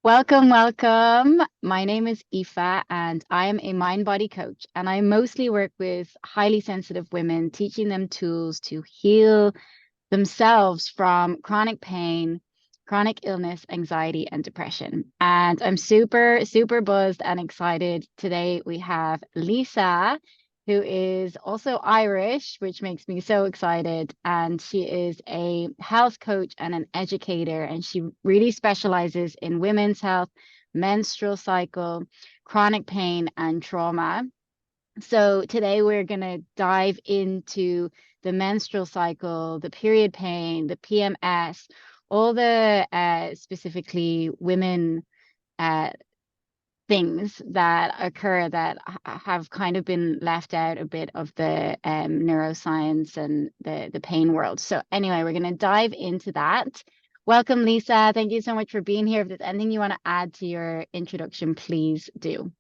Welcome, welcome. My name is Aoife, and I am a mind body coach. And I mostly work with highly sensitive women, teaching them tools to heal themselves from chronic pain, chronic illness, anxiety, and depression. And I'm super, super buzzed and excited. Today we have Lisa, who is also Irish, which makes me so excited. And she is a health coach and an educator, and she really specializes in women's health, menstrual cycle, chronic pain, and trauma. So today we're going to dive into the menstrual cycle, the period pain, the PMS, all the specifically women uh, things that occur that have kind of been left out a bit of the neuroscience and the pain world. So anyway, we're going to dive into that. Welcome, Lisa. Thank you so much for being here. If there's anything you want to add to your introduction, please do.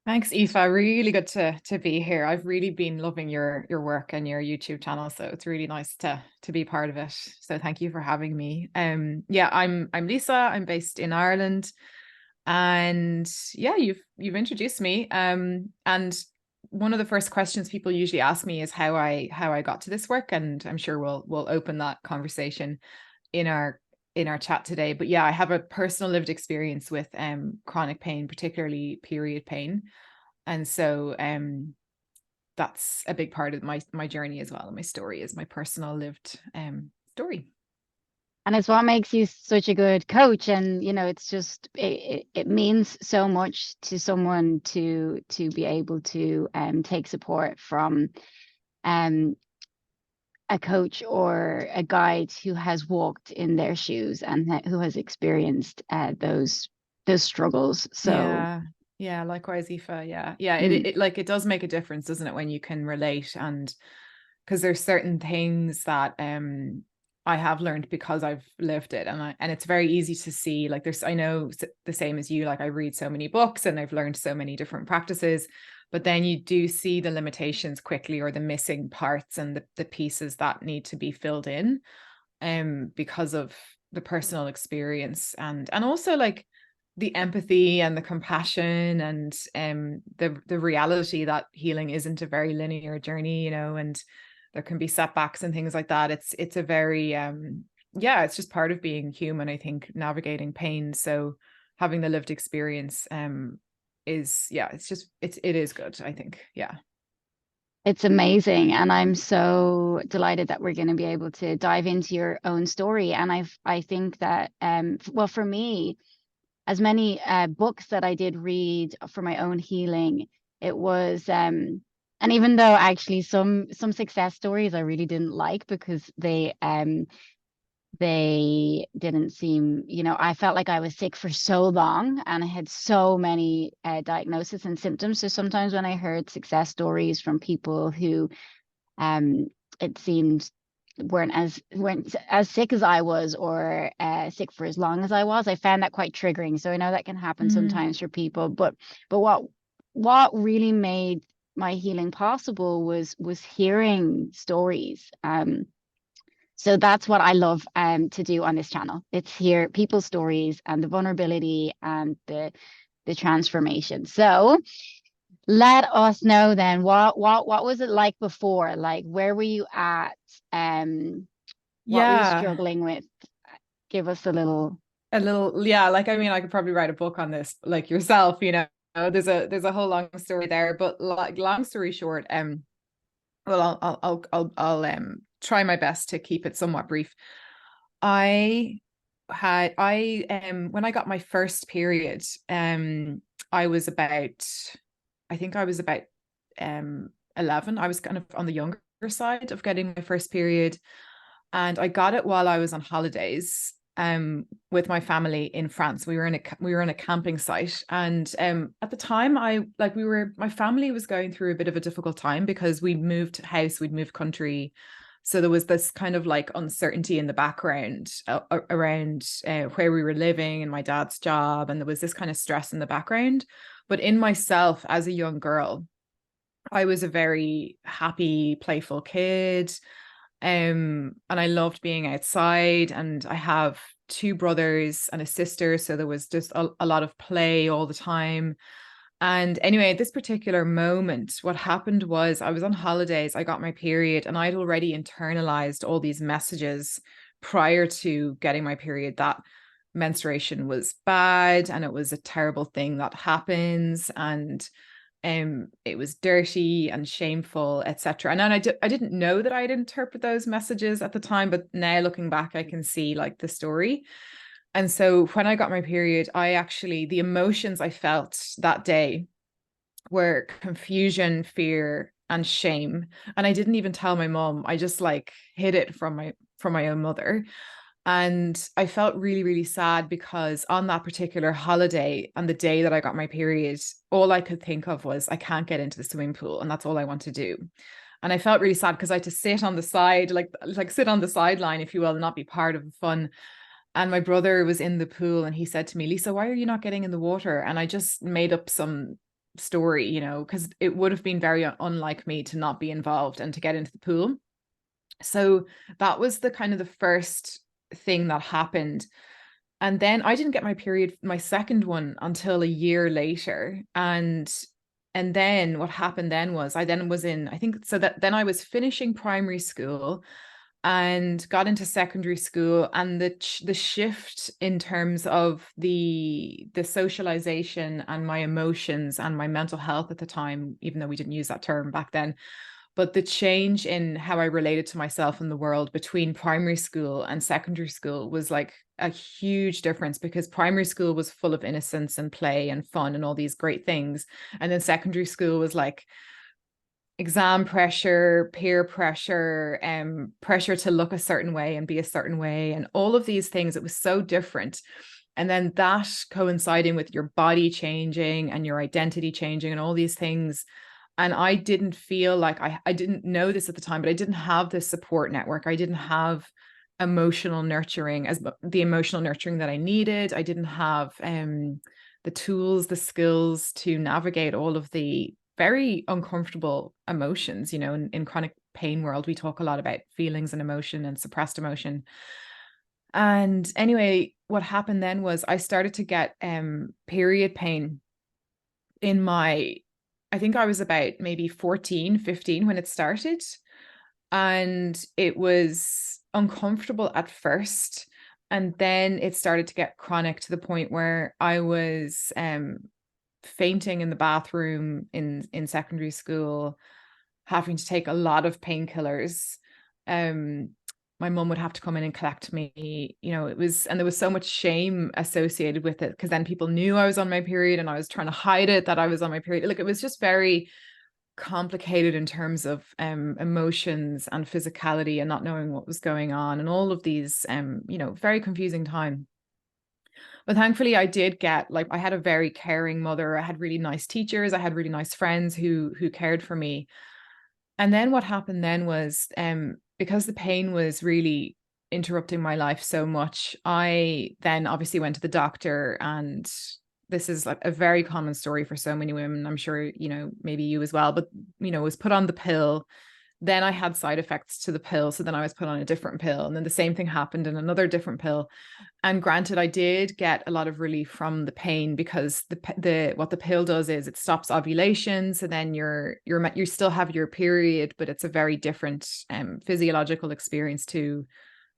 Thanks, Aoife. Really good to be here. I've really been loving your work and your YouTube channel, so it's really nice to be part of it. So thank you for having me. Yeah, I'm Lisa. I'm based in Ireland, and yeah, you've introduced me. And one of the first questions people usually ask me is how I got to this work, and I'm sure we'll open that conversation in our chat today. But yeah, I have a personal lived experience with chronic pain, particularly period pain. And so that's a big part of my journey as well. And my story is my personal lived story. And it's what makes you such a good coach. And, it's just, it means so much to someone to be able to take support from um, a coach or a guide who has walked in their shoes and who has experienced those struggles. So, Yeah. Yeah, likewise, Aoife. Yeah. Yeah. It, mm, it like it does make a difference, doesn't it, when you can relate, and because there's certain things that I have learned because I've lived it, and it's very easy to see, like, there's, I know the same as you, like I read so many books and I've learned so many different practices, but then you do see the limitations quickly, or the missing parts and the pieces that need to be filled in because of the personal experience, and also like the empathy and the compassion, and the reality that healing isn't a very linear journey, and there can be setbacks and things like that. It's a very yeah, it's just part of being human, I think, navigating pain. So having the lived experience is, yeah, it is good, I think. Yeah. it's amazing. And I'm so delighted that we're going to be able to dive into your own story. And I think that, well, for me, as many books that I did read for my own healing, it was and even though actually some success stories I really didn't like because they didn't seem, I felt like I was sick for so long and I had so many diagnoses and symptoms. So sometimes when I heard success stories from people who um it seemed weren't as sick as I was, or sick for as long as I was. I found that quite triggering. So I know that can happen Mm. sometimes for people, but what really made my healing possible was hearing stories. So that's what I love to do on this channel. It's hear people's stories and the vulnerability and the transformation. So let us know then what was it like before? Like where were you at? What were you Yeah, struggling with? Give us a little. a little. Yeah, like, I mean, I could probably write a book on this, like yourself, there's a whole long story there, but like, long story short, well, I'll try my best to keep it somewhat brief. I when I got my first period, I was about, I think I was about 11. I was kind of on the younger side of getting my first period, and I got it while I was on holidays with my family in France. We were in a camping site, and at the time, my family was going through a bit of a difficult time because we'd moved house, we'd moved country. So there was this kind of like uncertainty in the background around where we were living and my dad's job, and there was this kind of stress in the background. But in myself, as a young girl, I was a very happy, playful kid. And I loved being outside, and I have two brothers and a sister, so there was just a lot of play all the time. And anyway, at this particular moment, what happened was I was on holidays, I got my period, and I'd already internalized all these messages prior to getting my period that menstruation was bad and it was a terrible thing that happens, and it was dirty and shameful, etc. And then I didn't know that I'd interpret those messages at the time, but now looking back, I can see like the story. And so when I got my period, the emotions I felt that day were confusion, fear, and shame. And I didn't even tell my mom. I just like hid it from my own mother. And I felt really, really sad because on that particular holiday and the day that I got my period, all I could think of was I can't get into the swimming pool, and that's all I want to do. And I felt really sad because I had to sit on the side, like sit on the sideline, if you will, and not be part of the fun. And my brother was in the pool and he said to me, Lisa, why are you not getting in the water? And I just made up some story, because it would have been very unlike me to not be involved and to get into the pool. So that was the kind of the first thing that happened. And then I didn't get my period, my second one, until a year later. And then what happened then was I then was in, I think, so that then I was finishing primary school and got into secondary school, and the shift in terms of the socialization and my emotions and my mental health at the time, even though we didn't use that term back then, but the change in how I related to myself in the world between primary school and secondary school was like a huge difference, because primary school was full of innocence and play and fun and all these great things, and then secondary school was like exam pressure, peer pressure, pressure to look a certain way and be a certain way, and all of these things. It was so different. And then that coinciding with your body changing and your identity changing and all these things. And I didn't feel like I didn't know this at the time, but I didn't have this support network. I didn't have emotional nurturing, as the emotional nurturing that I needed. I didn't have the tools, the skills to navigate all of the very uncomfortable emotions. In chronic pain world, we talk a lot about feelings and emotion and suppressed emotion. And anyway, what happened then was I started to get period pain in my, I think I was about maybe 14, 15 when it started. And it was uncomfortable at first. And then it started to get chronic to the point where I was fainting in the bathroom in secondary school, having to take a lot of painkillers. My mum would have to come in and collect me. And there was so much shame associated with it, because then people knew I was on my period and I was trying to hide it, that I was on my period. Like, it was just very complicated in terms of emotions and physicality and not knowing what was going on, and all of these very confusing time. But thankfully I did get, like, I had a very caring mother. I had really nice teachers. I had really nice friends who cared for me. And then what happened then was, because the pain was really interrupting my life so much, I then obviously went to the doctor. And this is like a very common story for so many women. I'm sure, maybe you as well, but, was put on the pill. Then I had side effects to the pill. So then I was put on a different pill. And then the same thing happened in another different pill. And granted, I did get a lot of relief from the pain, because the what the pill does is it stops ovulation. So then you still have your period, but it's a very different physiological experience to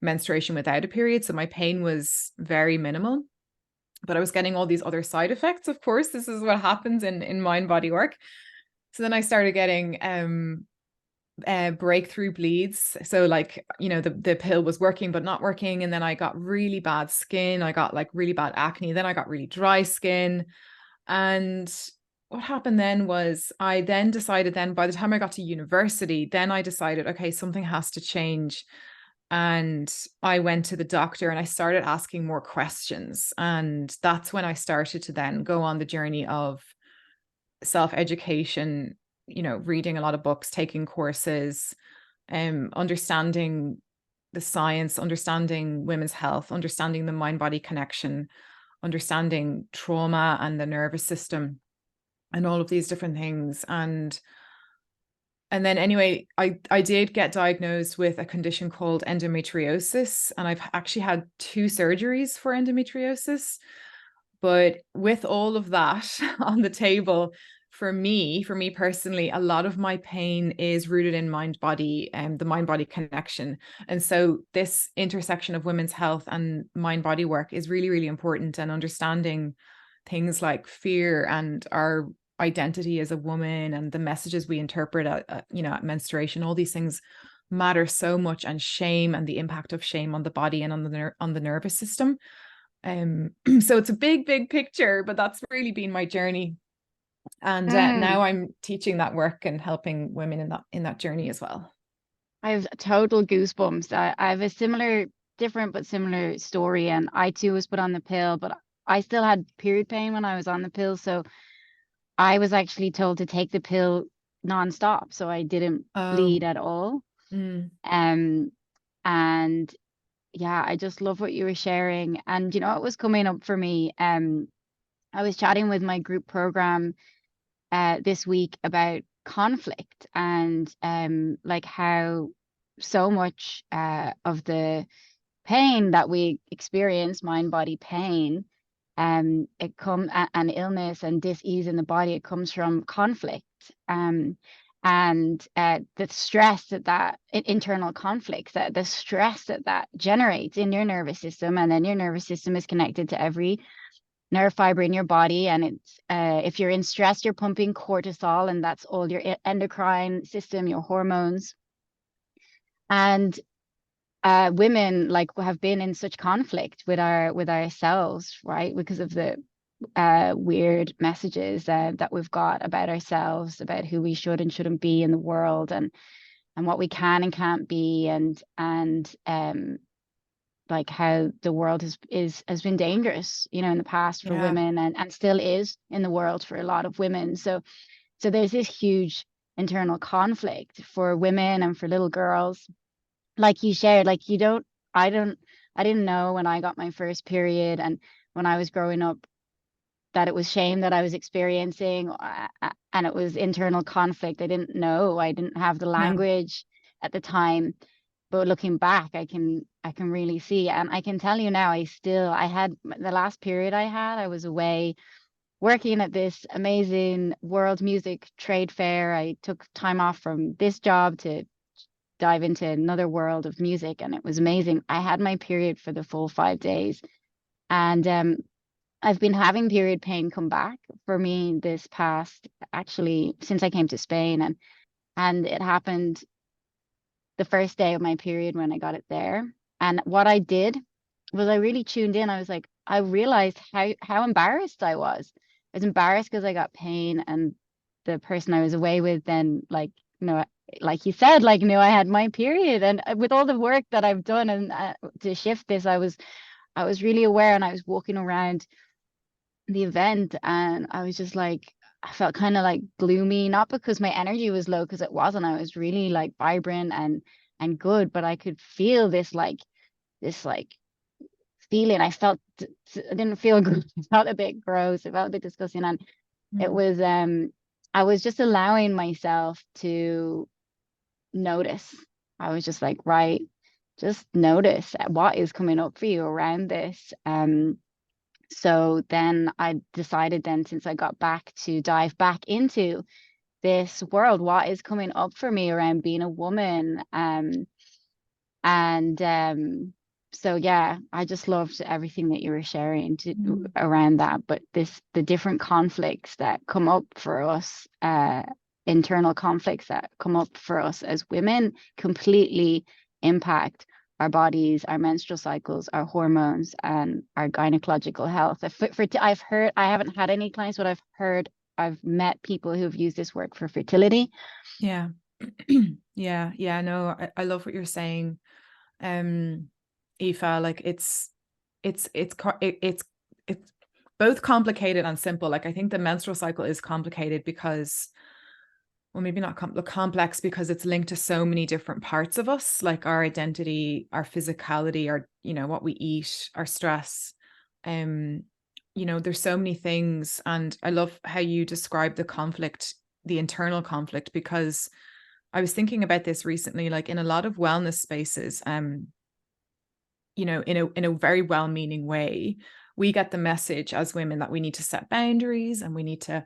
menstruation without a period. So my pain was very minimal, but I was getting all these other side effects. Of course, this is what happens in mind body work. So then I started getting breakthrough bleeds. So like, the pill was working but not working. And then I got really bad skin. I got like really bad acne. Then I got really dry skin. And what happened then was I then decided, then by the time I got to university, then I decided, okay, something has to change. And I went to the doctor and I started asking more questions. And that's when I started to then go on the journey of self-education, reading a lot of books, taking courses, understanding the science, understanding women's health, understanding the mind-body connection, understanding trauma and the nervous system, and all of these different things. And And then anyway, I did get diagnosed with a condition called endometriosis, and I've actually had 2 surgeries for endometriosis. But with all of that on the table, for me personally, a lot of my pain is rooted in mind body and the mind body connection. And so this intersection of women's health and mind body work is really, really important. And understanding things like fear and our identity as a woman and the messages we interpret at menstruation, all these things matter so much, and shame and the impact of shame on the body and on the nervous system. So it's a big picture, but that's really been my journey. And now I'm teaching that work and helping women in that journey as well. I have total goosebumps. I have a similar, different but similar story, and I too was put on the pill, but I still had period pain when I was on the pill, so I was actually told to take the pill nonstop, so I didn't Oh, bleed at all. mm, Um, and yeah, I just love what you were sharing. And you know, it was coming up for me. I was chatting with my group program this week about conflict and like how so much of the pain that we experience, mind body pain, and illness and dis-ease in the body, it comes from conflict. Um, and the stress that internal conflicts, that the stress that generates in your nervous system, and then your nervous system is connected to every nerve fiber in your body, and it's if you're in stress, you're pumping cortisol, and that's all your endocrine system, your hormones. And women like have been in such conflict with ourselves, right? Because of the weird messages that we've got about ourselves, about who we should and shouldn't be in the world, and what we can and can't be, and like how the world has been dangerous, you know, in the past for yeah, women, and still is in the world for a lot of women. So there's this huge internal conflict for women and for little girls, like you shared. Like you don't I don't I didn't know when I got my first period and when I was growing up that it was shame that I was experiencing, and it was internal conflict. I didn't know. I didn't have the yeah, language at the time, but looking back, I can really see, and I can tell you now, I had the last period I had, I was away working at this amazing world music trade fair. I took time off from this job to dive into another world of music, and it was amazing. I had my period for the full 5 days, and I've been having period pain come back for me this past, actually, since I came to Spain, and it happened the first day of my period when I got it there. And what I did was I really tuned in. I was like, I realized how embarrassed I was. I was embarrassed because I got pain, and the person I was away with then, like, you know, like you said, like, knew I had my period. And with all the work that I've done, and to shift this, I was really aware, and I was walking around the event, and I was just like, I felt kind of like gloomy, not because my energy was low, because it wasn't. I was really like vibrant and good, but I could feel this feeling. I didn't feel good. I felt a bit gross. It felt a bit disgusting, and it mm, was I was just allowing myself to notice. I was just like, right, just notice what is coming up for you around this. So then I decided, then since I got back, to dive back into this world, what is coming up for me around being a woman. And so yeah, I just loved everything that you were sharing mm, around that. But the different conflicts that come up for us, internal conflicts that come up for us as women, completely impact our bodies, our menstrual cycles, our hormones, and our gynecological health. I've heard, I haven't had any clients, but I've met people who've used this work for fertility. yeah. Yeah, no, I love what you're saying. Aoife, like it's both complicated and simple. Like I think the menstrual cycle is complicated because, well, maybe not complex, because it's linked to so many different parts of us, like our identity, our physicality, our, what we eat, our stress. Um, there's so many things. And I love how you describe the conflict, the internal conflict, because I was thinking about this recently, like in a lot of wellness spaces, in a very well-meaning way, we get the message as women that we need to set boundaries and we need to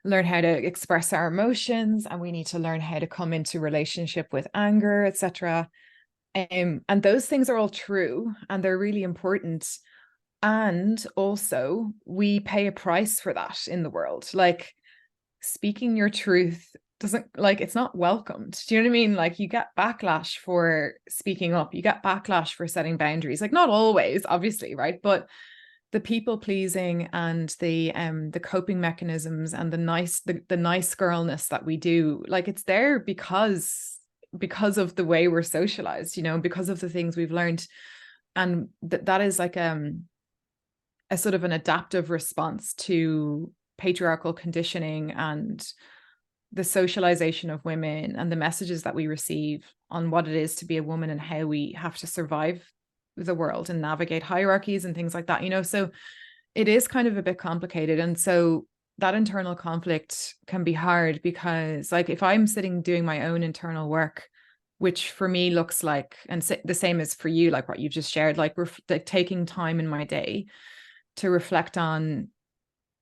learn how to express our emotions and we need to learn how to come into relationship with anger, etc. And those things are all true and they're really important. And also, we pay a price for that in the world. Like speaking your truth doesn't, like, it's not welcomed. Do you know what I mean? Like you get backlash for speaking up, you get backlash for setting boundaries. Like not always, obviously, right? But the people pleasing and the coping mechanisms and the nice girlness that we do, like it's there because of the way we're socialized, because of the things we've learned. And that is like a sort of an adaptive response to patriarchal conditioning and the socialization of women and the messages that we receive on what it is to be a woman and how we have to survive the world and navigate hierarchies and things like that, so it is kind of a bit complicated. And so that internal conflict can be hard because like if I'm sitting doing my own internal work, which for me looks like, and the same as for you, like what you just shared, like like taking time in my day to reflect on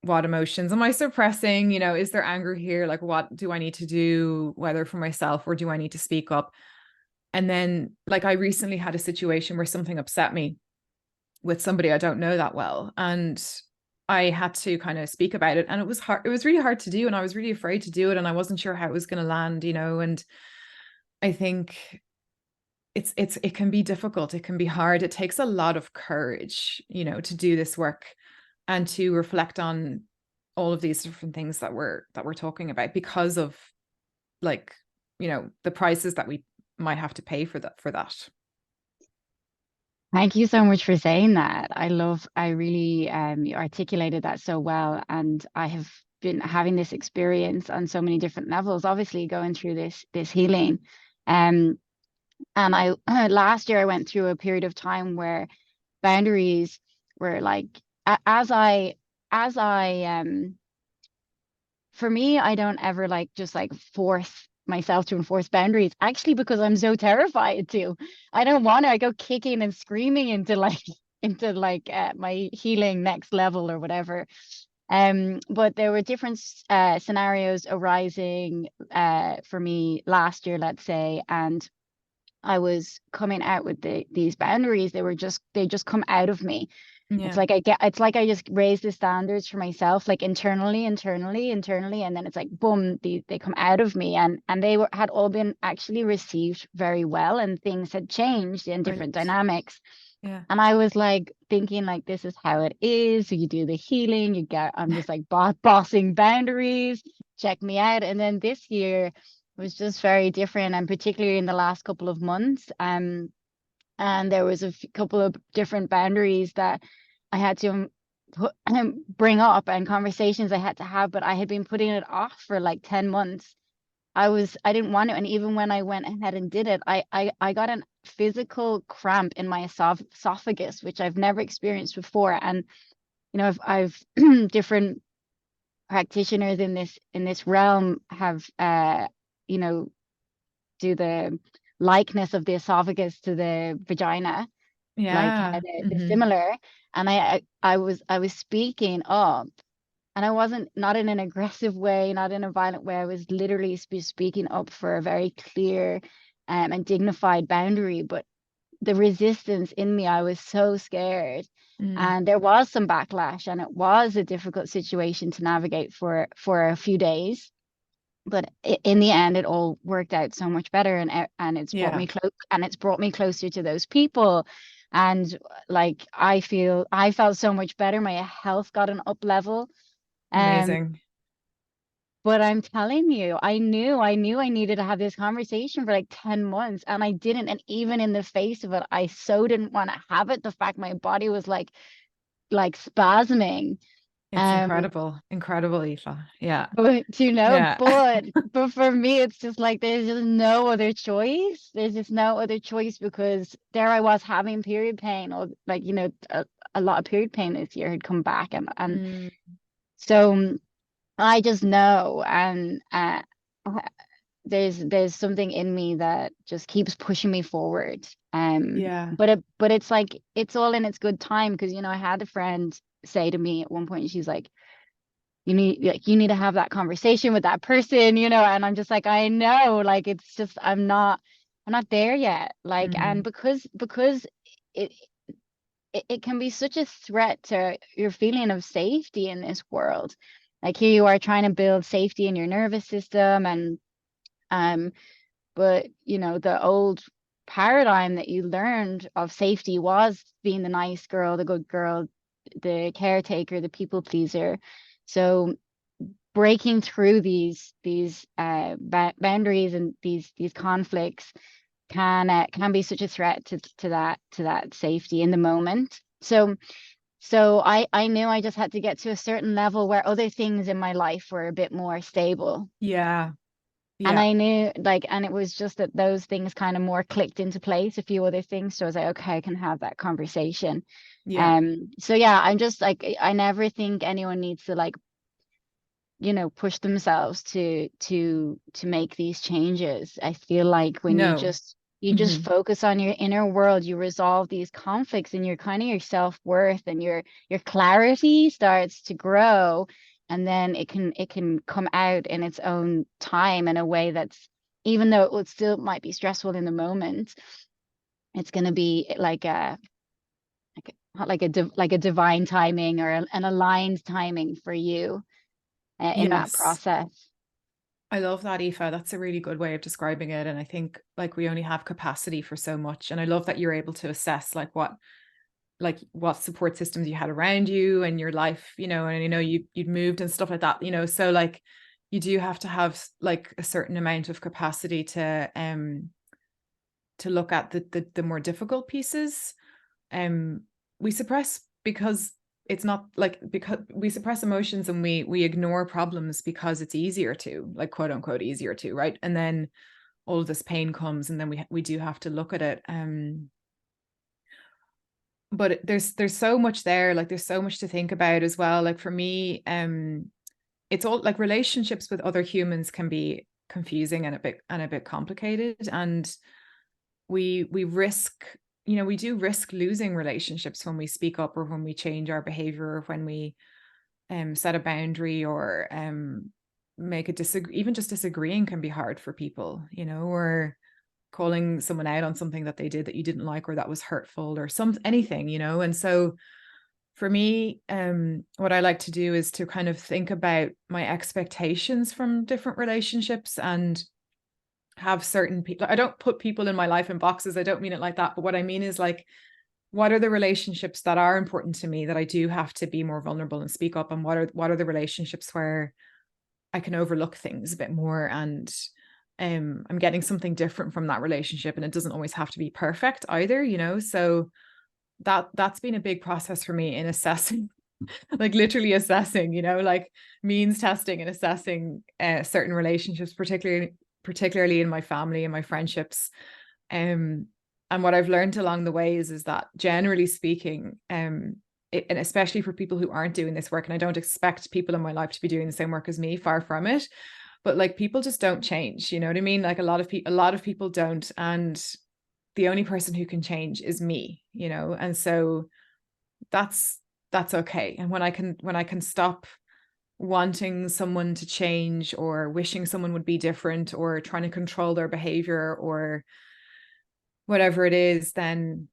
what emotions am I suppressing? Is there anger here? Like, what do I need to do, whether for myself or do I need to speak up? And then, like, I recently had a situation where something upset me with somebody I don't know that well. And I had to kind of speak about it. And it was hard. It was really hard to do. And I was really afraid to do it. And I wasn't sure how it was going to land, And I think it can be difficult. It can be hard. It takes a lot of courage, to do this work and to reflect on all of these different things that we're talking about because of like, the prices that we might have to pay for that. Thank you so much for saying that. I really you articulated that so well. And I have been having this experience on so many different levels, obviously going through this healing. Um, and I last year I went through a period of time where boundaries were like as I for me, I don't ever like just like force myself to enforce boundaries, actually, because I'm so terrified to. I don't want to. I go kicking and screaming into like my healing next level or whatever. But there were different scenarios arising for me last year, let's say, and I was coming out with these boundaries. They just come out of me. Yeah. It's like I just raise the standards for myself, like internally, and then it's like boom, they come out of me, and had all been actually received very well, and things had changed in different Brilliant. dynamics. Yeah. And I was like thinking like this is how it is. So you do the healing, I'm just like bossing boundaries, check me out. And then this year was just very different, and particularly in the last couple of months. And there was couple of different boundaries that I had to bring up and conversations I had to have, but I had been putting it off for like 10 months. I didn't want to. And even when I went ahead and did it, I got a physical cramp in my esophagus, which I've never experienced before. And, I've different practitioners in this realm have, you know, do the likeness of the esophagus to the vagina, like how Yeah. they're similar. And I was speaking up, and I wasn't, not in an aggressive way, not in a violent way. I was literally speaking up for a very clear and dignified boundary. But the resistance in me, I was so scared. Mm. And there was some backlash, and it was a difficult situation to navigate for a few days. But in the end, it all worked out so much better, and it's brought Yeah. me close, and it's brought me closer to those people. And like I felt so much better. My health got an up level. Um, Amazing. but I'm telling you, I knew I needed to have this conversation for like 10 months, and I didn't. And even in the face of it, I so didn't want to have it. The fact my body was like spasming. It's Um, incredible. Incredible, Aoife. Yeah. but Yeah. but for me, it's just like there's just no other choice. There's just no other choice, because there I was having period pain, or like, a lot of period pain this year had come back, and Mm. so I just know. And there's something in me that just keeps pushing me forward. Yeah. But it's like it's all in its good time, because I had a friend say to me at one point, she's like, you need to have that conversation with that person, and I'm just like, I know, like it's just I'm not there yet. Like, and Mm-hmm. because it it can be such a threat to your feeling of safety in this world. Like, here you are trying to build safety in your nervous system, and um but the old paradigm that you learned of safety was being the nice girl, the good girl, the caretaker, the people pleaser. So breaking through these boundaries and these conflicts can be such a threat to that safety in the moment. So I knew I just had to get to a certain level where other things in my life were a bit more stable. Yeah. And Yeah. I knew, like, and it was just that those things kind of more clicked into place, a few other things. So I was like, okay, I can have that conversation. Yeah. So yeah, I'm just like, I never think anyone needs to, like, push themselves to make these changes. I feel like when you No. just Mm-hmm. focus on your inner world, you resolve these conflicts, and your kind of your self-worth and your clarity starts to grow, and then it can come out in its own time in a way that's, even though it would still might be stressful in the moment, it's going to be like a divine timing, or an aligned timing for you in that Yes. process. I love that, Aoife. That's a really good way of describing it. And I think like we only have capacity for so much. And I love that you're able to assess like what support systems you had around you and your life, and you'd moved and stuff like that. So like you do have to have like a certain amount of capacity to look at the more difficult pieces. We suppress because it's not like, because we suppress emotions and we ignore problems because it's easier to, like, quote unquote easier to, right? And then all of this pain comes, and then we do have to look at it. But there's so much there, like there's so much to think about as well. Like for me, it's all like relationships with other humans can be confusing and a bit complicated, and we risk, we do risk losing relationships when we speak up, or when we change our behavior, or when we set a boundary, or make a disagree. Even just disagreeing can be hard for people, or calling someone out on something that they did that you didn't like, or that was hurtful, or anything. And so for me, what I like to do is to kind of think about my expectations from different relationships, and have certain people. I don't put people in my life in boxes. I don't mean it like that. But what I mean is, like, what are the relationships that are important to me, that I do have to be more vulnerable and speak up? And what are the relationships where I can overlook things a bit more, and I'm getting something different from that relationship, and it doesn't always have to be perfect either. So that's been a big process for me in assessing, like literally assessing, like means testing and assessing certain relationships, particularly in my family and my friendships. Um, and what I've learned along the way is that, generally speaking, and especially for people who aren't doing this work, and I don't expect people in my life to be doing the same work as me, far from it, but like people just don't change. You know what I mean? Like a lot of people don't, and the only person who can change is me. And so that's that's okay. And when I can stop wanting someone to change, or wishing someone would be different, or trying to control their behavior, or whatever it is, then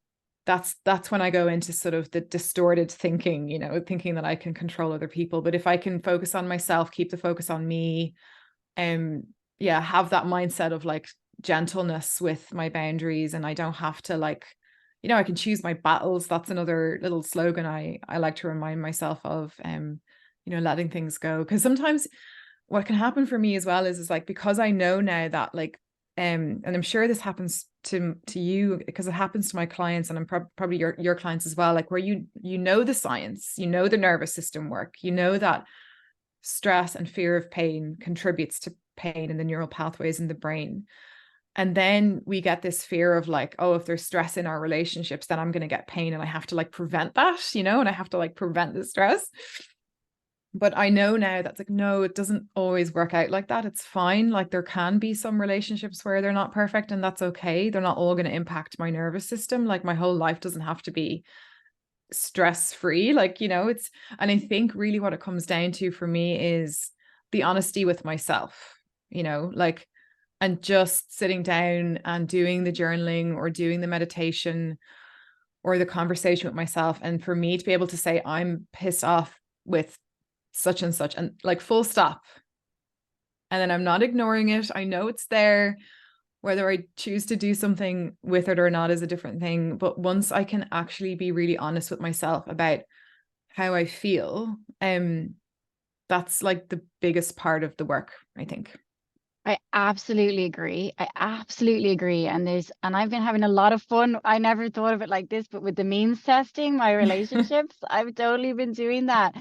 that's when I go into sort of the distorted thinking, thinking that I can control other people. But if I can focus on myself, keep the focus on me, um yeah, have that mindset of like gentleness with my boundaries, and I don't have to, like, I can choose my battles. That's another little slogan I like to remind myself of. Letting things go, because sometimes what can happen for me as well is like, because I know now that, like, and I'm sure this happens to you, because it happens to my clients, and I'm probably your clients as well, like, where you know the science, the nervous system work, that stress and fear of pain contributes to pain in the neural pathways in the brain. And then we get this fear of like, oh, if there's stress in our relationships, then I'm going to get pain, and I have to like prevent that, and I have to like prevent the stress. But I know now that's like, no, it doesn't always work out like that. It's fine. Like there can be some relationships where they're not perfect, and that's okay. They're not all going to impact my nervous system. Like my whole life doesn't have to be stress free. Like, it's, and I think really what it comes down to for me is the honesty with myself, like, and just sitting down and doing the journaling or doing the meditation or the conversation with myself. And for me to be able to say, I'm pissed off with such and such, and like full stop. And then I'm not ignoring it. I know it's there. Whether I choose to do something with it or not is a different thing. But once I can actually be really honest with myself about how I feel, that's like the biggest part of the work, I think. I absolutely agree. I absolutely agree. And I've been having a lot of fun. I never thought of it like this, but with the means testing my relationships, I've totally been doing that.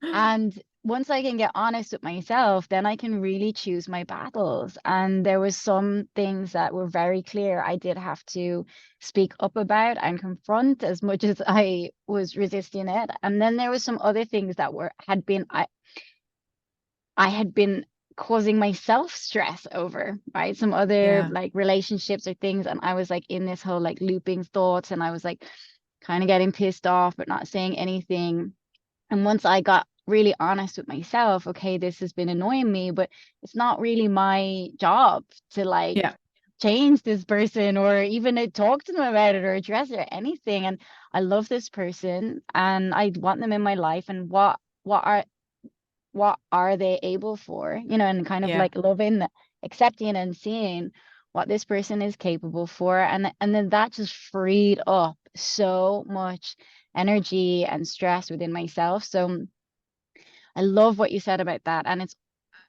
And once I can get honest with myself, then I can really choose my battles. And there was some things that were very clear I did have to speak up about and confront as much as I was resisting it. And then there was some other things that I had been causing myself stress over, right? Some other Yeah. like relationships or things. And I was like in this whole like looping thoughts, and I was like kind of getting pissed off, but not saying anything. And once I got really honest with myself, okay, this has been annoying me, but it's not really my job to like Yeah. change this person or even talk to them about it or address it or anything. And I love this person and I want them in my life. And what are what are they able for, and kind of Yeah. like loving, accepting and seeing what this person is capable for. And then that just freed up so much energy and stress within myself. So I love what you said about that. And it's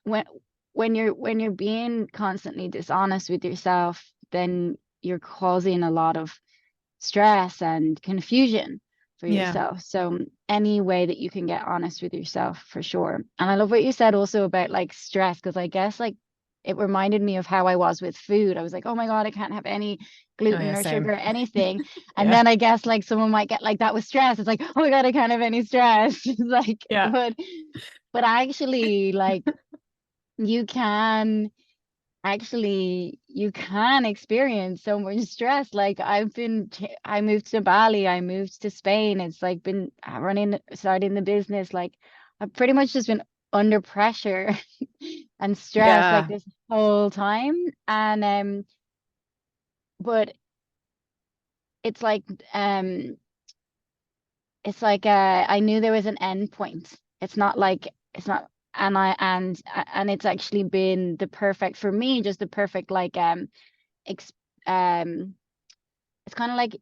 when when you're being constantly dishonest with yourself, then you're causing a lot of stress and confusion for Yeah. yourself. So any way that you can get honest with yourself for sure. And I love what you said also about like stress, because I guess like it reminded me of how I was with food. I was like, oh my God, I can't have any Oh gluten yeah, or same. sugar or anything. And Yeah. then I guess like someone might get like that with stress. It's like, oh my God, I can't have any stress. It's like, Yeah. but actually like you can experience so much stress. Like I moved to Bali, I moved to Spain. It's like been starting the business. Like I've pretty much just been under pressure and stress like Yeah. this whole time. And but it's like um I knew there was an end point. It's not and it's actually been the perfect for me, just the perfect like ex um it's kind of like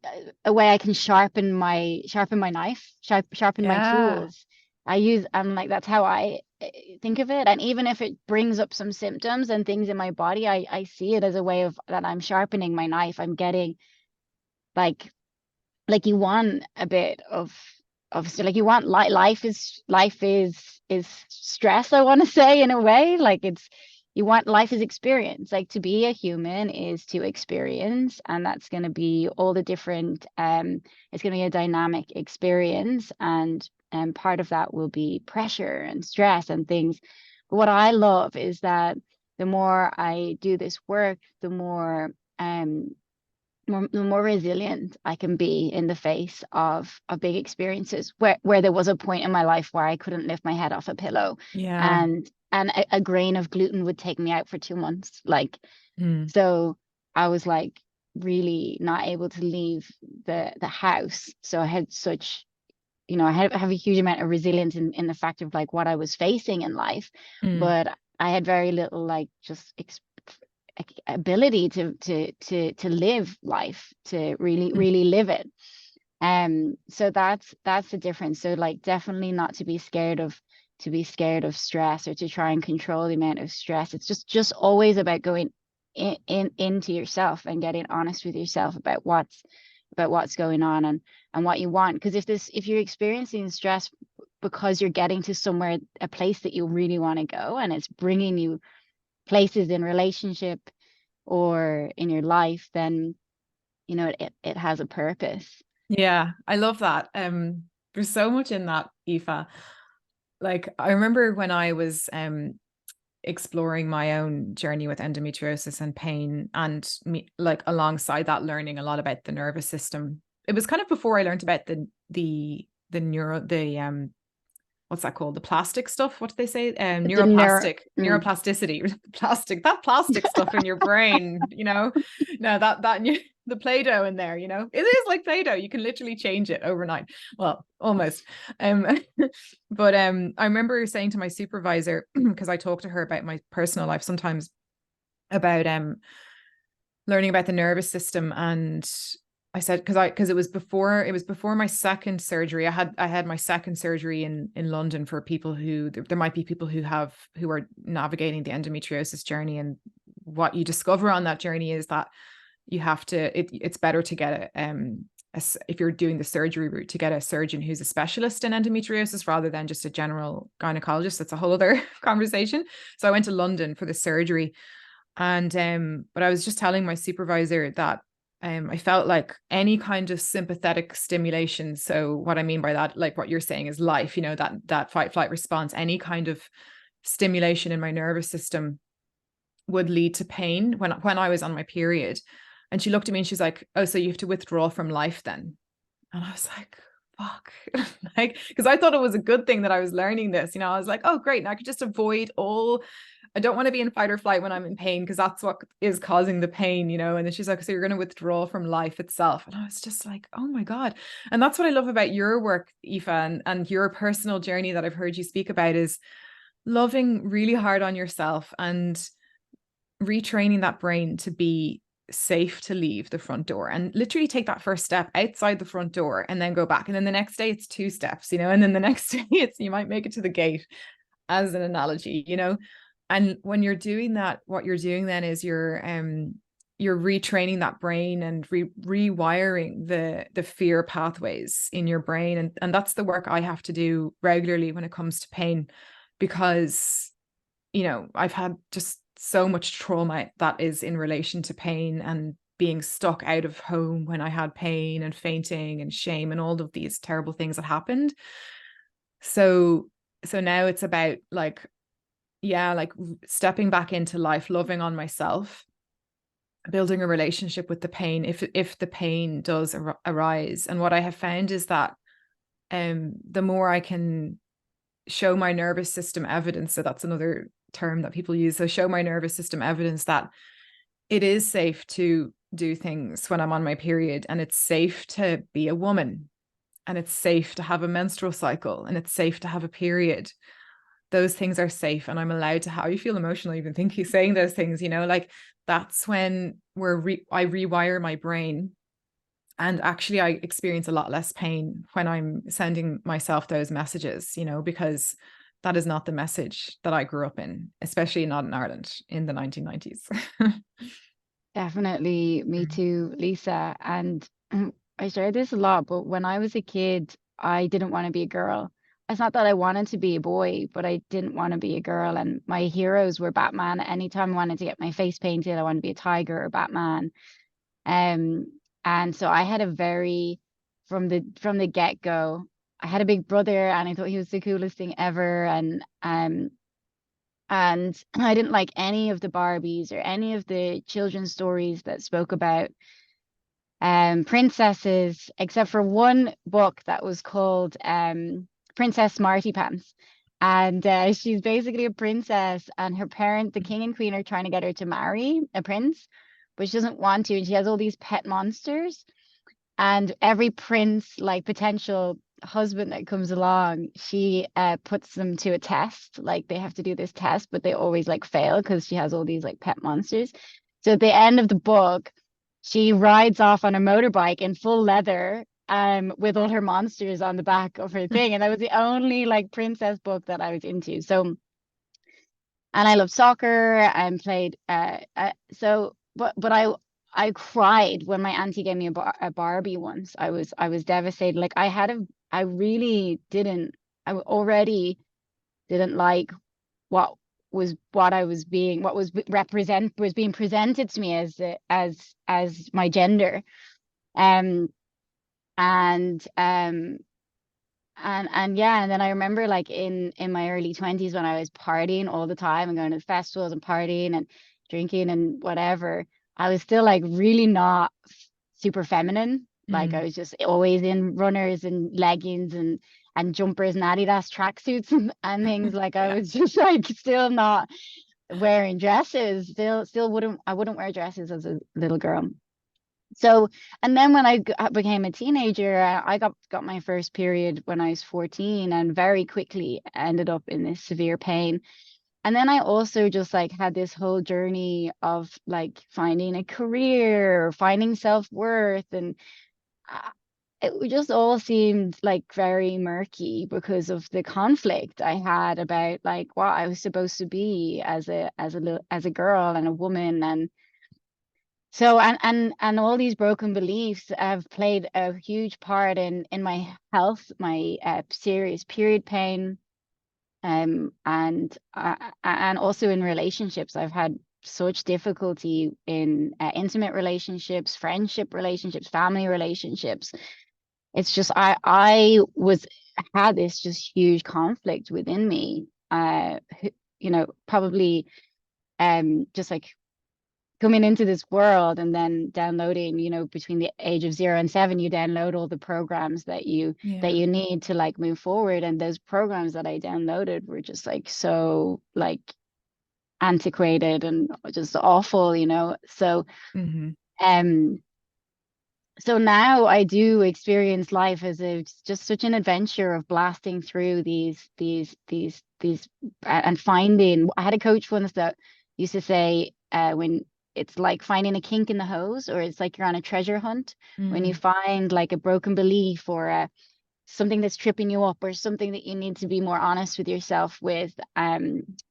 a way I can sharpen my knife, sharpen my Yeah. tools. I'm like that's how I think of it. And even if it brings up some symptoms and things in my body, I see it as a way of that I'm sharpening my knife. I'm getting like you want a bit of so like you want life is stress, I want to say, in a way. Like it's you want life is experience. Like to be a human is to experience, and that's going to be all the different it's going to be a dynamic experience, and part of that will be pressure and stress and things. But what I love is that the more I do this work, the more resilient I can be in the face of big experiences where there was a point in my life where I couldn't lift my head off a pillow, Yeah. and a grain of gluten would take me out for 2 months. Like Mm. so I was like really not able to leave the house. So I had such, have a huge amount of resilience in the fact of like what I was facing in life, Mm. but I had very little like just ability to live life, to Mm. really live it. So that's the difference. So like definitely not to be scared of stress or to try and control the amount of stress. It's just always about going into yourself and getting honest with yourself about what's going on and what you want. Because if you're experiencing stress because you're getting to somewhere, a place that you really want to go, and it's bringing you places in relationship or in your life, then it has a purpose. Yeah. I love that. There's so much in that, Aoife. like I remember when I was exploring my own journey with endometriosis and pain, and me, like alongside that, learning a lot about the nervous system. It was kind of before I learned about the what's that called? The plastic stuff. What do they say? The neuro. Neuroplasticity, that plastic stuff in your brain, no, that the Play-Doh in there, it is like Play-Doh. You can literally change it overnight. Well, almost. Um, but I remember saying to my supervisor, because I talk to her about my personal life sometimes, about learning about the nervous system. And I said, because it was before my second surgery. I had my second surgery in London for people who, there might be people who are navigating the endometriosis journey. And what you discover on that journey is that you have to, it's better to get if you're doing the surgery route, to get a surgeon who's a specialist in endometriosis rather than just a general gynecologist. That's a whole other conversation. So I went to London for the surgery. And but I was just telling my supervisor that I felt like any kind of sympathetic stimulation. So what I mean by that, like what you're saying, is life, that fight flight response, any kind of stimulation in my nervous system would lead to pain when I was on my period. And she looked at me and she's like, "Oh, so you have to withdraw from life then?" And I was like, fuck. Like, because I thought it was a good thing that I was learning this. I was like, oh, great. Now I could just avoid I don't want to be in fight or flight when I'm in pain, because that's what is causing the pain, And then she's like, so you're going to withdraw from life itself. And I was just like, oh my God. And that's what I love about your work, Aoife, and your personal journey that I've heard you speak about, is loving really hard on yourself and retraining that brain to be safe to leave the front door, and literally take that first step outside the front door and then go back. And then the next day it's 2 steps, and then the next day you might make it to the gate, as an analogy, And when you're doing that, what you're doing then is you're retraining that brain and rewiring the fear pathways in your brain. And that's the work I have to do regularly when it comes to pain, because I've had just so much trauma that is in relation to pain, and being stuck out of home when I had pain, and fainting and shame and all of these terrible things that happened. So now it's about like stepping back into life, loving on myself, building a relationship with the pain if the pain does arise. And what I have found is that the more I can show my nervous system evidence, so that's another term that people use, so show my nervous system evidence that it is safe to do things when I'm on my period, and it's safe to be a woman, and it's safe to have a menstrual cycle, and it's safe to have a period. Those things are safe, and I'm allowed to have, you feel emotional even thinking, saying those things, like that's when I rewire my brain. And actually I experience a lot less pain when I'm sending myself those messages, because that is not the message that I grew up in, especially not in Ireland in the 1990s. Definitely, me too, Lisa. And I share this a lot, but when I was a kid, I didn't want to be a girl. It's not that I wanted to be a boy, but I didn't want to be a girl. And my heroes were Batman. Anytime I wanted to get my face painted, I wanted to be a tiger or Batman. Um, and so I had a very, from the get-go, I had a big brother and I thought he was the coolest thing ever. And I didn't like any of the Barbies or any of the children's stories that spoke about princesses, except for one book that was called Princess Smarty Pants. And she's basically a princess, and her parent, the king and queen, are trying to get her to marry a prince, but she doesn't want to. And she has all these pet monsters. And every prince, like potential husband that comes along, she puts them to a test. Like they have to do this test, but they always like fail because she has all these like pet monsters. So at the end of the book, she rides off on a motorbike in full leather with all her monsters on the back of her thing. And that was the only like princess book that I was into. So, and I love soccer and played but I cried when my auntie gave me a Barbie once. I was devastated. Like I really didn't. I already didn't like what was being presented to me as my gender. Um and and yeah, and then I remember like in my early 20s when I was partying all the time and going to festivals and partying and drinking and whatever, I was still like really not super feminine. Like I Mm. was just always in runners and leggings and jumpers and Adidas tracksuits and things. Like I Yeah. was just like still not wearing dresses. Still wouldn't I wouldn't wear dresses as a little girl. So, and then when I became a teenager, I got my first period when I was 14 and very quickly ended up in this severe pain. And then I also just like had this whole journey of like finding a career, finding self-worth, and uh, it just all seemed like very murky because of the conflict I had about like what I was supposed to be as a girl and a woman. And so and all these broken beliefs have played a huge part in my health, my serious period pain, and also in relationships. I've had such difficulty in intimate relationships, friendship relationships, family relationships. It's just I was had this just huge conflict within me. Probably just like coming into this world and then downloading, between the age of 0 and 7, you download all the programs that Yeah. you need to like move forward. And those programs that I downloaded were just like so like antiquated and just awful. Hmm. Um so now I do experience life as just such an adventure of blasting through these and finding. I had a coach once that used to say, when it's like finding a kink in the hose, or it's like you're on a treasure hunt when you Mm. find like a broken belief or something that's tripping you up or something that you need to be more honest with yourself with,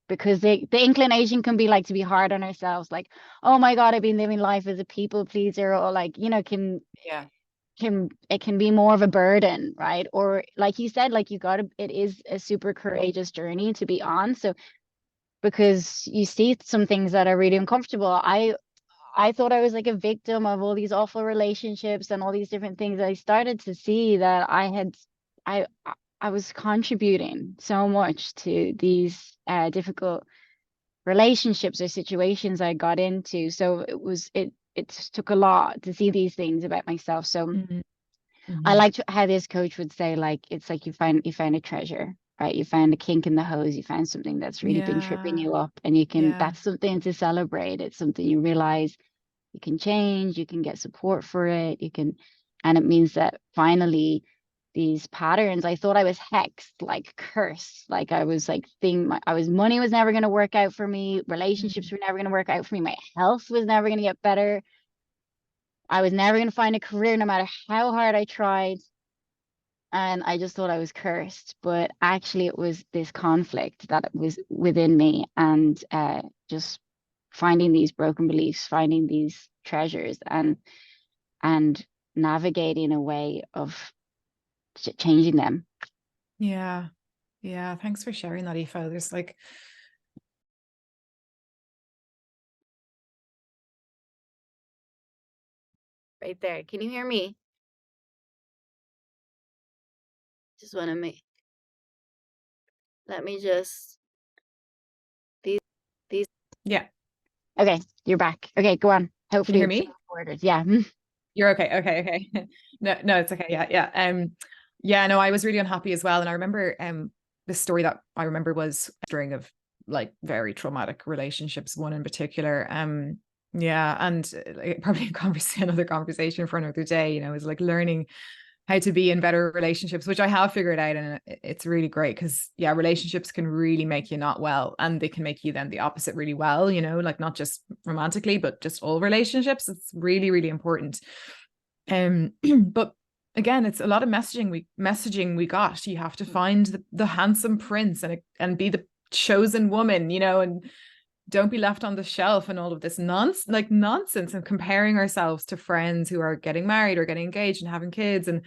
because the inclination can be like to be hard on ourselves, like, oh my God, I've been living life as a people pleaser, or like, Yeah. can it can be more of a burden, right? Or like you said, like it is a super courageous journey to be on. So because you see some things that are really uncomfortable. I thought I was like a victim of all these awful relationships and all these different things. I started to see that I I was contributing so much to these difficult relationships or situations I got into. So it took a lot to see these things about myself. So Hmm. I Hmm. liked how this coach would say, like, it's like you find a treasure, right? You found a kink in the hose, you found something that's really been tripping Yeah. you up, and Yeah. that's something to celebrate. It's something you realize you can change, you can get support for it, and it means that finally these patterns, I thought I was hexed, like cursed, like I was like money was never going to work out for me, relationships Mm. were never going to work out for me, my health was never going to get better, I was never going to find a career no matter how hard I tried. And I just thought I was cursed, but actually it was this conflict that was within me, and just finding these broken beliefs, finding these treasures, and navigating a way of changing them. Yeah. Yeah. Thanks for sharing that, Aoife. There's like, Right there. Can you hear me? Just want to make, let me just, these. yeah. Okay, you're back. Okay, go on. Can you Hopefully hear it's me? recorded. Yeah. You're okay. Okay. Okay. No, no, it's okay. Yeah. Yeah. Yeah, no, I was really unhappy as well. And I remember the story that I remember was a string of like very traumatic relationships, one in particular. Yeah, and like, probably a conversation, another conversation for another day, is like learning how to be in better relationships, which I have figured out. And it's really great because, yeah, relationships can really make you not well, and they can make you then the opposite really well, like not just romantically, but just all relationships. It's really, really important. But again, it's a lot of messaging we got. You have to find the handsome prince and be the chosen woman, and don't be left on the shelf and all of this nonsense and comparing ourselves to friends who are getting married or getting engaged and having kids. And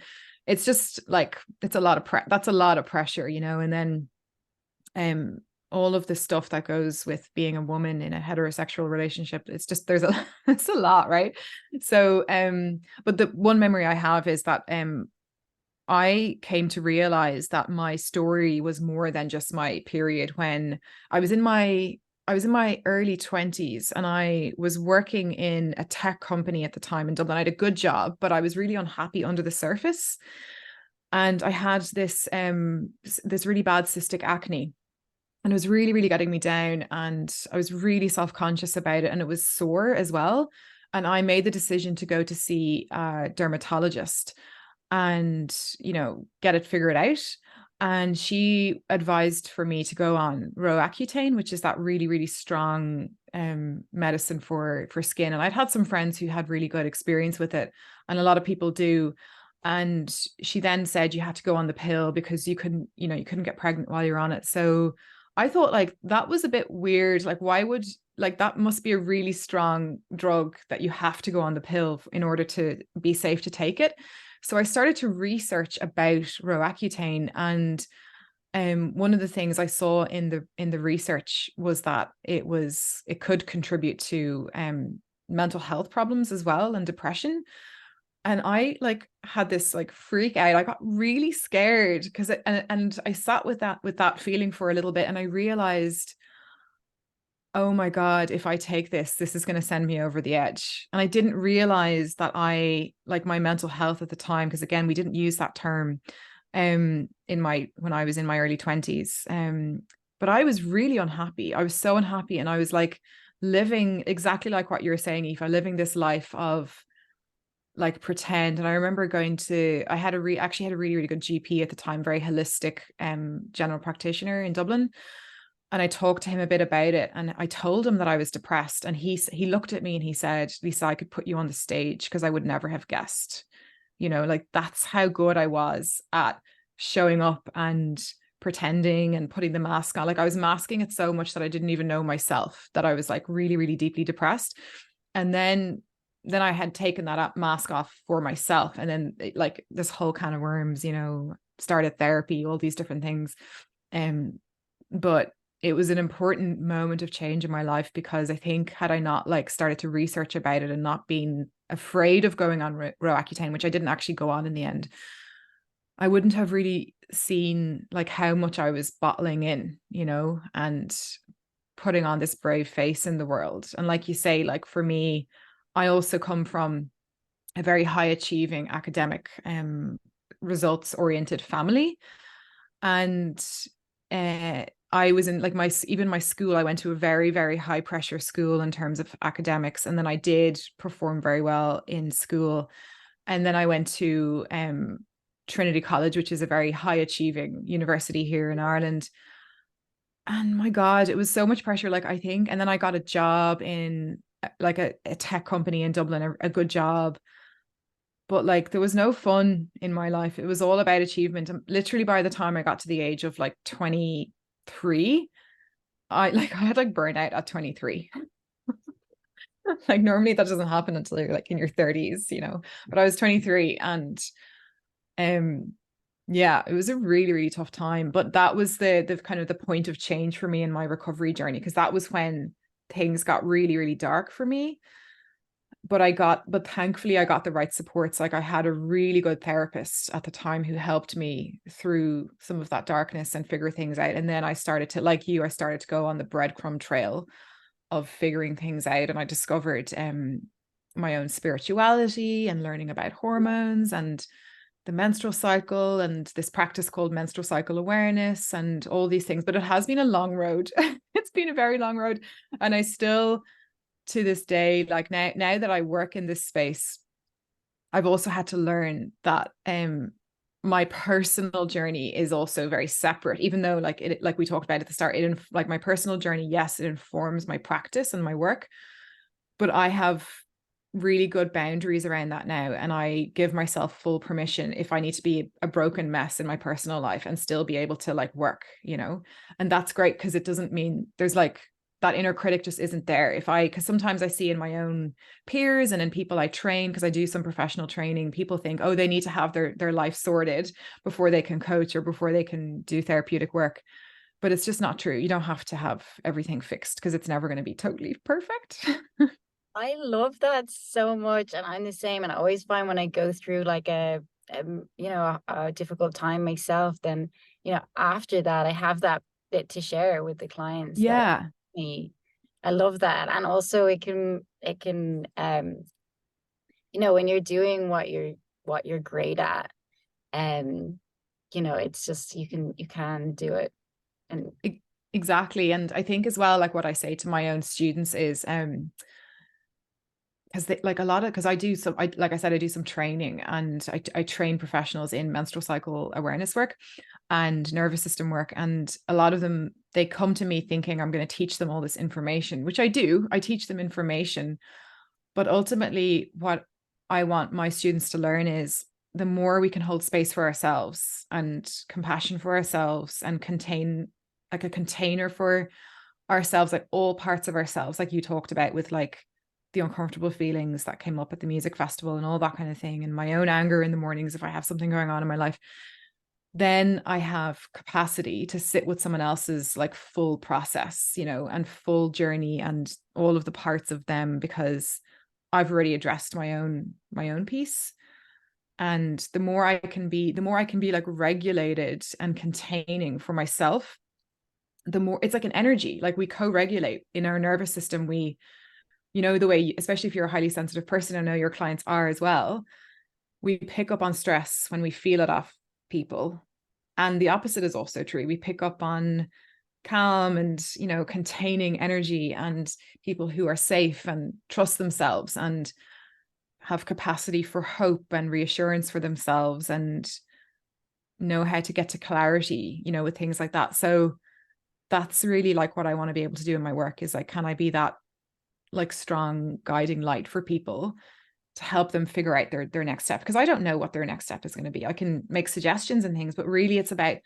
it's just like, it's a lot of that's a lot of pressure, and then um all of the stuff that goes with being a woman in a heterosexual relationship. It's just, it's a lot, right? So but the one memory I have is that I came to realize that my story was more than just my period when I was in my early 20s, and I was working in a tech company at the time in Dublin. I had a good job, but I was really unhappy under the surface. And I had this really bad cystic acne, and it was really, really getting me down. And I was really self-conscious about it, and it was sore as well. And I made the decision to go to see a dermatologist and, get it figured out. And she advised for me to go on Roaccutane, which is that really, really strong medicine for skin. And I'd had some friends who had really good experience with it, and a lot of people do. And she then said you had to go on the pill because you couldn't get pregnant while you're on it. So I thought, like, that was a bit weird. Like, why would, like, that must be a really strong drug that you have to go on the pill in order to be safe to take it. So I started to research about Roaccutane, and one of the things I saw in the research was that it could contribute to mental health problems as well, and depression. And I like had this like freak out. I got really scared because and I sat with that feeling for a little bit, and I realized, oh my God, if I take this is going to send me over the edge. And I didn't realize that my mental health at the time, because again, we didn't use that term when I was in my early 20s. But I was really unhappy. I was so unhappy, and I was like living exactly like what you were saying, Aoife, living this life of like pretend. And I remember I had actually had a really, really good GP at the time, very holistic general practitioner in Dublin. And I talked to him a bit about it, and I told him that I was depressed. And he looked at me and he said, Lisa, I could put you on the stage because I would never have guessed. Like, that's how good I was at showing up and pretending and putting the mask on. Like, I was masking it so much that I didn't even know myself that I was like really, really deeply depressed. And then I had taken that mask off for myself. And then like this whole can of worms, started therapy, all these different things. But it was an important moment of change in my life, because I think had I not like started to research about it and not been afraid of going on Roaccutane, which I didn't actually go on in the end, I wouldn't have really seen like how much I was bottling in, and putting on this brave face in the world. And like you say, like for me, I also come from a very high achieving academic results oriented family. And I was in like my school, I went to a very, very high pressure school in terms of academics. And then I did perform very well in school. And then I went to Trinity College, which is a very high achieving university here in Ireland. And my God, it was so much pressure. Like, I think, and then I got a job in like a tech company in Dublin, a good job. But like, there was no fun in my life. It was all about achievement. And literally by the time I got to the age of like 23, I had like burnout at 23. Like, normally that doesn't happen until you're like in your 30s, but I was 23. And yeah, it was a really, really tough time. But that was the kind of the point of change for me in my recovery journey, because that was when things got really, really dark for me. But thankfully I got the right supports. Like, I had a really good therapist at the time who helped me through some of that darkness and figure things out. And then I started to, like you, I started to go on the breadcrumb trail of figuring things out. And I discovered my own spirituality and learning about hormones and the menstrual cycle, and this practice called menstrual cycle awareness, and all these things. But it has been a long road. It's been a very long road. And I still, to this day, like now that I work in this space, I've also had to learn that my personal journey is also very separate, even though like we talked about at the start, like my personal journey, yes, it informs my practice and my work, but I have really good boundaries around that now. And I give myself full permission if I need to be a broken mess in my personal life and still be able to like work, and that's great, because it doesn't mean there's like that inner critic just isn't there. Because sometimes I see in my own peers and in people I train, because I do some professional training, people think, oh, they need to have their life sorted before they can coach or before they can do therapeutic work. But it's just not true. You don't have to have everything fixed, because it's never going to be totally perfect. I love that so much. And I'm the same. And I always find when I go through like a you know, a difficult time myself, then, you know, after that I have that bit to share with the clients that Yeah. me. I love that. And also it can you know, when you're doing what you're great at, um you know, it's just you can do it. And Exactly. And I think as well, like what I say to my own students is because they like a lot of, because I do some, like I said, I do some training, and I train professionals in menstrual cycle awareness work and nervous system work. And a lot of them, they come to me thinking I'm going to teach them all this information, which I do. I teach them information. But ultimately, what I want my students to learn is the more we can hold space for ourselves and compassion for ourselves and contain, like a container for ourselves, like all parts of ourselves, like you talked about with like the uncomfortable feelings that came up at the music festival and all that kind of thing, and my own anger in the mornings if I have something going on in my life, then I have capacity to sit with someone else's like full process, you know, and full journey and all of the parts of them, because I've already addressed my own piece. And the more I can be like regulated and containing for myself, the more it's like an energy, like we co-regulate in our nervous system. We, you know, the way, especially if you're a highly sensitive person, I know your clients are as well, we pick up on stress when we feel it off people. And the opposite is also true. We pick up on calm and, you know, containing energy and people who are safe and trust themselves and have capacity for hope and reassurance for themselves and know how to get to clarity, you know, with things like that. So that's really like what I want to be able to do in my work is like, can I be that like strong guiding light for people to help them figure out their next step? Because I don't know what their next step is going to be. I can make suggestions and things, but really it's about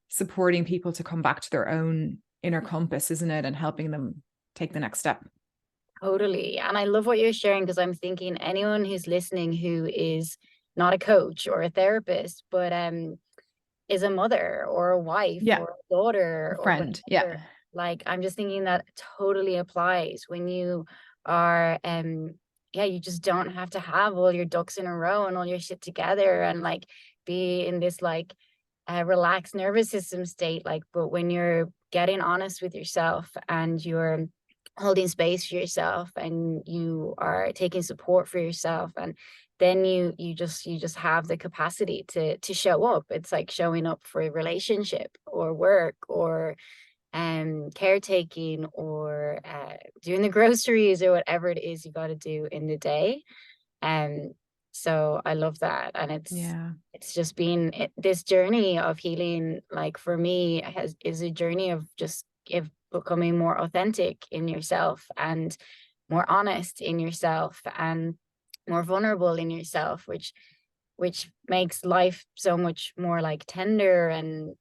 supporting people to come back to their own inner compass, isn't it? And helping them take the next step. totally. And I love what you're sharing, because I'm thinking anyone who's listening who is not a coach or a therapist, but is a mother or a wife Yeah. or a daughter A or friend. Yeah. whatever. Like, I'm just thinking that totally applies when you are yeah, you just don't have to have all your ducks in a row and all your shit together and like be in this like relaxed nervous system state. Like, but when you're getting honest with yourself and you're holding space for yourself and you are taking support for yourself, and then you just have the capacity to show up. It's like showing up for a relationship or work or caretaking or doing the groceries or whatever it is you got to do in the day. um so I love that. And Yeah. it's just been this journey of healing, like for me is a journey of just becoming more authentic in yourself and more honest in yourself and more vulnerable in yourself, which makes life so much more like tender and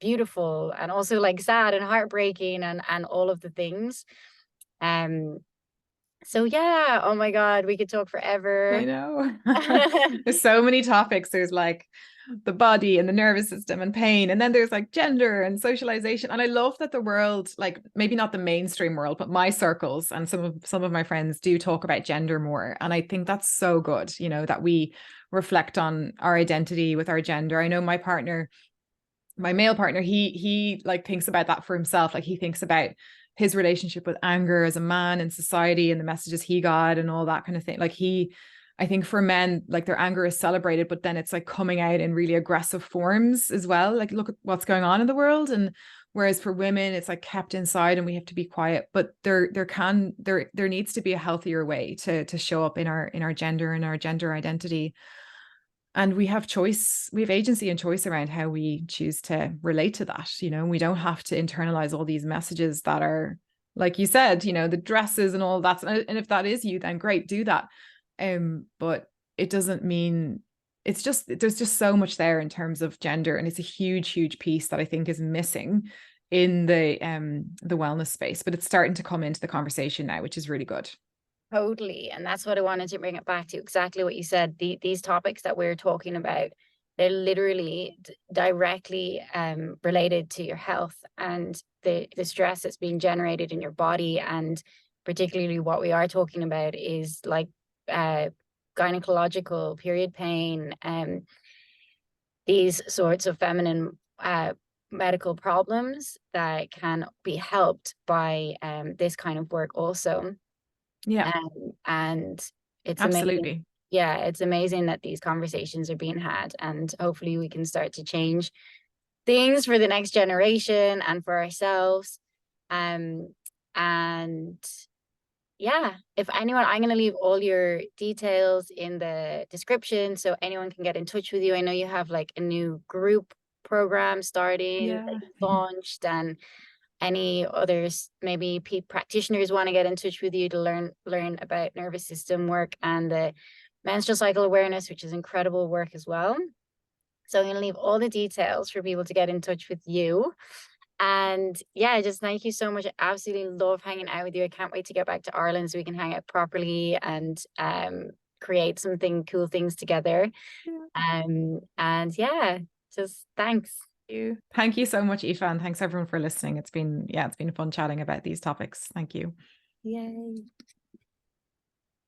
beautiful, and also like sad and heartbreaking and all of the things. um so yeah, oh my God, we could talk I forever. know. There's so many topics. There's like the body and the nervous system and pain. And then there's like gender and socialization. And I love that the world, like maybe not the mainstream world, but my circles and some of my friends do talk about gender more. And I think that's so good, you know, that we reflect on our identity with our gender. I know my partner, my male partner, he like thinks about that for himself. Like he thinks about his relationship with anger as a man in society and the messages he got and all that kind of thing. Like he, I think for men, like their anger is celebrated, but then it's like coming out in really aggressive forms as well. Like look at what's going on in the world. And whereas for women, it's like kept inside and we have to be quiet. But there needs to be a healthier way to show up in our gender and our gender identity. And we have choice, we have agency and choice around how we choose to relate to that. You know, we don't have to internalize all these messages that are, like you said, you know, the dresses and all that. And if that is you, then great, do that. But it doesn't mean, it's just, there's just so much there in terms of gender. And it's a huge, huge piece that I think is missing in the wellness space, but it's starting to come into the conversation now, which is really good. Totally. And that's what I wanted to bring it back to, exactly what you said. These topics that we're talking about, they're literally directly related to your health and the stress that's being generated in your body. And particularly what we are talking about is like gynecological period pain, these sorts of feminine medical problems that can be helped by this kind of work also. Yeah. And it's Absolutely. amazing. Yeah, it's amazing that these conversations are being had, and hopefully we can start to change things for the next generation and for ourselves. And yeah, if anyone, I'm going to leave all your details in the description so anyone can get in touch with you. I know you have like a new group program starting that you launched, and any others, maybe practitioners want to get in touch with you to learn about nervous system work and the menstrual cycle awareness, which is incredible work as well. So I'm going to leave all the details for people to get in touch with you. And yeah, just thank you so much. I absolutely love hanging out with you. I can't wait to get back to Ireland so we can hang out properly and create something cool things together. And yeah, just thanks. Thank you so much, Aoife, and thanks everyone for listening. It's been fun chatting about these topics. Thank you. Yay.